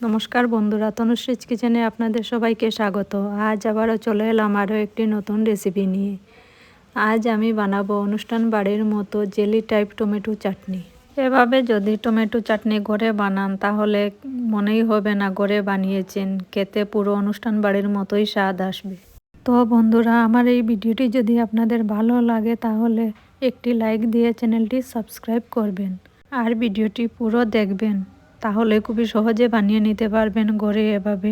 নমস্কার বন্ধুরা, তনুশ্রীজ কিচেনে আপনাদের সবাইকে স্বাগত। আজ আবারও চলে এলাম আরও একটি নতুন রেসিপি নিয়ে। আজ আমি বানাবো অনুষ্ঠান বাড়ির মতো জেলি টাইপ টমেটো চাটনি। এভাবে যদি টমেটো চাটনি ঘরে বানান তাহলে মনেই হবে না ঘরে বানিয়েছেন, খেতে পুরো অনুষ্ঠান বাড়ির মতোই স্বাদ আসবে। তো বন্ধুরা, আমার এই ভিডিওটি যদি আপনাদের ভালো লাগে তাহলে একটি লাইক দিয়ে চ্যানেলটি সাবস্ক্রাইব করবেন আর ভিডিওটি পুরো দেখবেন, তাহলে খুবই সহজে বানিয়ে নিতে পারবেন ঘরে এভাবে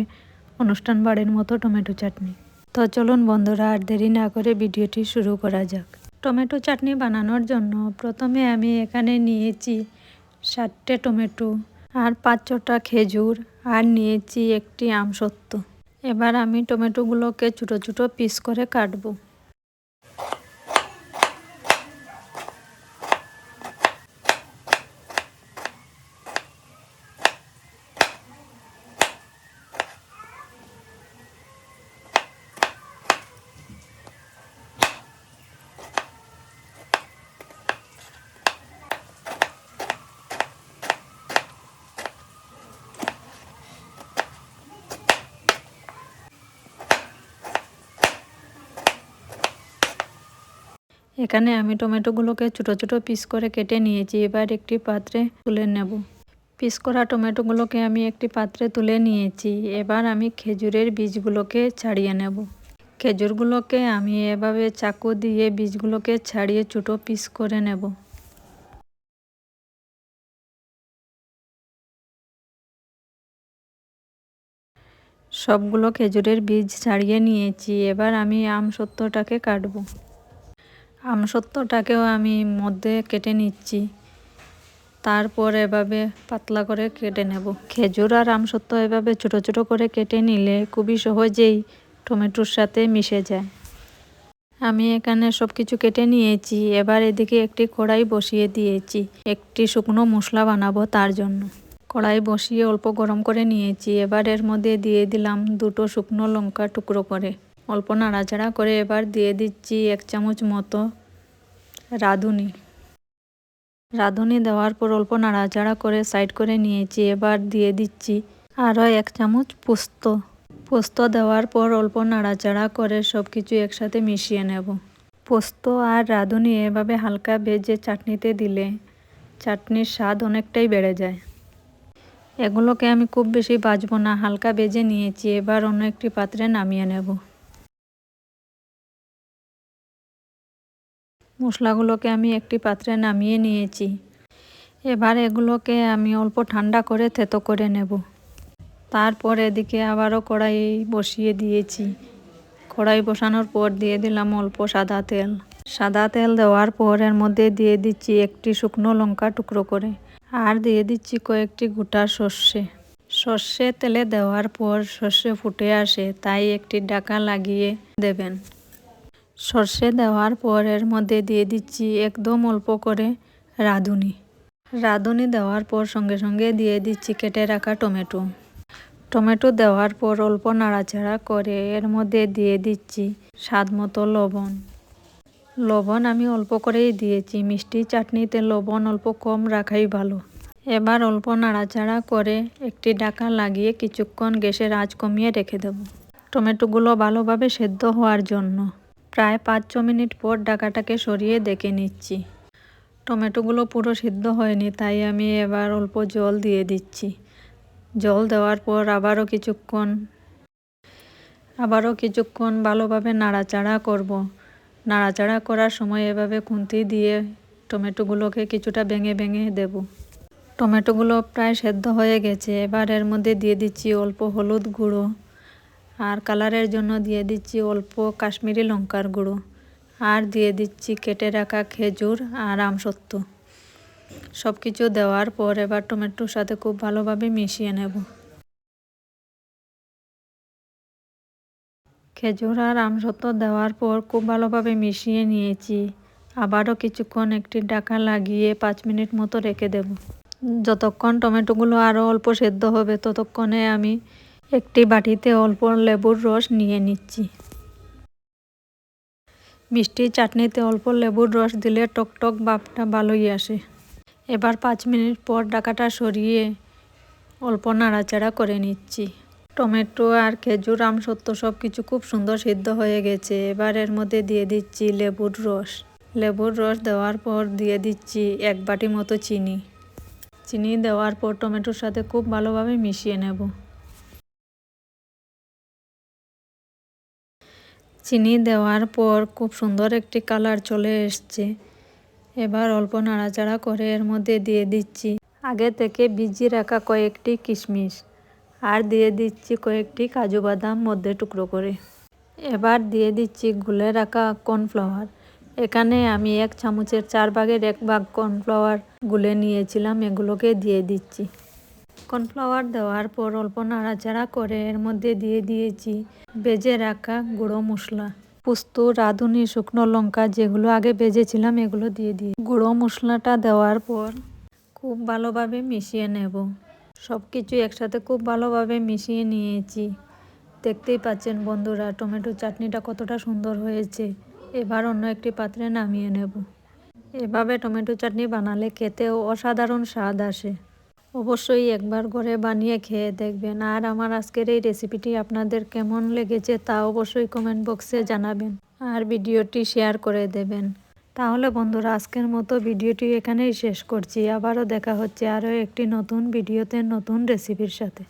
অনুষ্ঠান বাড়ির মতো টমেটো চাটনি। তো চলুন বন্ধুরা, আর দেরি না করে ভিডিওটি শুরু করা যাক। টমেটো চাটনি বানানোর জন্য প্রথমে আমি এখানে নিয়েছি 7টে টমেটো আর 5-6টা খেজুর আর নিয়েছি একটি আমসত্ত্ব। এবার আমি টমেটোগুলোকে ছোটো ছোটো পিস করে কাটবো। এখানে আমি টমেটোগুলোকে ছোটো ছোটো পিস করে কেটে নিয়েছি। এবার একটি পাত্রে তুলে নেব। পিস করা টমেটোগুলোকে আমি একটি পাত্রে তুলে নিয়েছি। এবার আমি খেজুরের বীজগুলোকে ছাড়িয়ে নেব। খেজুরগুলোকে আমি এভাবে চাকু দিয়ে বীজগুলোকে ছাড়িয়ে ছোটো পিস করে নেব। সবগুলো খেজুরের বীজ ছাড়িয়ে নিয়েছি। এবার আমি আমসত্ত্বটাকে কাটবো। আমসত্ত্বটাকেও আমি মধ্যে কেটে নিচ্ছি, তারপর এভাবে পাতলা করে কেটে নেব। খেজুর আর আমসত্ত্ব এভাবে ছোটো ছোটো করে কেটে নিলে খুবই সহজেই টমেটোর সাথে মিশে যায়। আমি এখানে সব কিছু কেটে নিয়েছি। এবার এদিকে একটি কড়াই বসিয়ে দিয়েছি একটি শুকনো মশলা বানাবো তার জন্য। কড়াই বসিয়ে অল্প গরম করে নিয়েছি। এবার এর মধ্যে দিয়ে দিলাম 2টো শুকনো লঙ্কা টুকরো করে। অল্প নাড়াচাড়া করে এবার দিয়ে দিচ্ছি 1 চামচ মতো রাঁধুনি দেওয়ার পর অল্প নাড়াচাড়া করে সাইড করে নিয়েছি। এবার দিয়ে দিচ্ছি আরও 1 চামচ পোস্ত দেওয়ার পর অল্প নাড়াচাড়া করে সব কিছু একসাথে মিশিয়ে নেব। পোস্ত আর রাঁধুনি এভাবে হালকা ভেজে চাটনিতে দিলে চাটনির স্বাদ অনেকটাই বেড়ে যায়। এগুলোকে আমি খুব বেশি ভাজবো না, হালকা ভেজে নিয়েছি। এবার অন্য একটি পাত্রে নামিয়ে নেব। মশলাগুলোকে আমি একটি পাত্রে নামিয়ে নিয়েছি। এবার এগুলোকে আমি অল্প ঠান্ডা করে থেতো করে নেব। তারপর এদিকে আবারও কড়াই বসিয়ে দিয়েছি। কড়াই বসানোর পর দিয়ে দিলাম অল্প সাদা তেল দেওয়ার পর এর মধ্যে দিয়ে দিচ্ছি একটি শুকনো লঙ্কা টুকরো করে আর দিয়ে দিচ্ছি কয়েকটি গোটা সর্ষে তেলে দেওয়ার পর সর্ষে ফুটে আসে, তাই একটি ঢাকা লাগিয়ে দেবেন। সর্ষে দেওয়ার পর এর মধ্যে দিয়ে দিচ্ছি একদম অল্প করে রাঁধুনি দেওয়ার পর সঙ্গে সঙ্গে দিয়ে দিচ্ছি কেটে রাখা টমেটো দেওয়ার পর অল্প নাড়াচাড়া করে এর মধ্যে দিয়ে দিচ্ছি স্বাদ মতো লবণ আমি অল্প করেই দিয়েছি। মিষ্টি চাটনিতে লবণ অল্প কম রাখাই ভালো। এবার অল্প নাড়াচাড়া করে একটি ঢাকা লাগিয়ে কিছুক্ষণ গ্যাসের আঁচ কমিয়ে রেখে দেব টমেটোগুলো ভালোভাবে সেদ্ধ হওয়ার জন্য। প্রায় 5-6 মিনিট পর ঢাকাটাকে সরিয়ে দেখে নিচ্ছি। টমেটোগুলো পুরো সিদ্ধ হয়নি, তাই আমি এবার অল্প জল দিয়ে দিচ্ছি। জল দেওয়ার পর আবারও কিছুক্ষণ ভালোভাবে নাড়াচাড়া করব। নাড়াচাড়া করার সময় এভাবে খুন্তি দিয়ে টমেটোগুলোকে কিছুটা ভেঙে ভেঙে দেব। টমেটোগুলো প্রায় সেদ্ধ হয়ে গেছে। এবার এর মধ্যে দিয়ে দিচ্ছি অল্প হলুদ গুঁড়ো আর কালারের জন্য দিয়ে দিচ্ছি অল্প কাশ্মীরি লঙ্কার গুঁড়ো আর দিয়ে দিচ্ছি কেটে রাখা খেজুর আর আমসত্ত্ব। সব কিছু দেওয়ার পর এবার টমেটোর সাথে খুব ভালোভাবে মিশিয়ে নেব। খেজুর আর আমসত্ত্ব দেওয়ার পর খুব ভালোভাবে মিশিয়ে নিয়েছি। আবারও কিছুক্ষণ একটি ঢাকা লাগিয়ে 5 মিনিট মতো রেখে দেব। যতক্ষণ টমেটোগুলো আরও অল্প সেদ্ধ হবে ততক্ষণে আমি একটি বাটিতে অল্প লেবুর রস নিয়ে নিচ্ছি। মিষ্টি চাটনিতে অল্প লেবুর রস দিলে টকটক ভাবটা ভালোই আসে। এবার 5 মিনিট পর ঢাকাটা সরিয়ে অল্প নাড়াচাড়া করে নিচ্ছি। টমেটো আর খেজুর আমসত্ত্ব সব কিছু খুব সুন্দর সিদ্ধ হয়ে গেছে। এবার এর মধ্যে দিয়ে দিচ্ছি লেবুর রস। লেবুর রস দেওয়ার পর দিয়ে দিচ্ছি 1 বাটি মতো চিনি। চিনি দেওয়ার পর টমেটোর সাথে খুব ভালোভাবে মিশিয়ে নেব। চিনি দেওয়ার পর খুব সুন্দর একটি কালার চলে এসছে। এবার অল্প নাড়াচাড়া করে এর মধ্যে দিয়ে দিচ্ছি আগে থেকে ভিজিয়ে রাখা কয়েকটি কিশমিশ, আর দিয়ে দিচ্ছি কয়েকটি কাজু বাদাম মধ্যে টুকরো করে। এবার দিয়ে দিচ্ছি গুলে রাখা কর্নফ্লাওয়ার। এখানে আমি 1 চামচের 4 ভাগের 1 ভাগ কর্নফ্লাওয়ার গুলে নিয়েছিলাম, এগুলোকে দিয়ে দিচ্ছি। কর্নফ্লাওয়ার দেওয়ার পর অল্প নাড়াচাড়া করে এর মধ্যে দিয়ে দিয়েছি ভেজে রাখা গুঁড়ো মশলা, পোস্ত, রাঁধুনি, শুকনো লঙ্কা যেগুলো আগে ভেজেছিলাম এগুলো দিয়ে দিই। গুঁড়ো মশলাটা দেওয়ার পর খুব ভালোভাবে মিশিয়ে নেব। সব কিছু একসাথে খুব ভালোভাবে মিশিয়ে নিয়েছি। দেখতেই পাচ্ছেন বন্ধুরা টমেটো চাটনিটা কতটা সুন্দর হয়েছে। এবার অন্য একটি পাত্রে নামিয়ে নেব। এভাবে টমেটো চাটনি বানালে খেতেও অসাধারণ স্বাদ আসে। অবশ্যই একবার ঘরে বানিয়ে খেয়ে দেখবেন। আর আমার আজকের এই রেসিপিটি আপনাদের কেমন লেগেছে তা অবশ্যই কমেন্ট বক্সে জানাবেন, আর ভিডিওটি শেয়ার করে দেবেন। তাহলে বন্ধুরা আজকের মতো ভিডিওটি এখানেই শেষ করছি। আবারও দেখা হচ্ছে আরও একটি নতুন ভিডিওতে নতুন রেসিপির সাথে।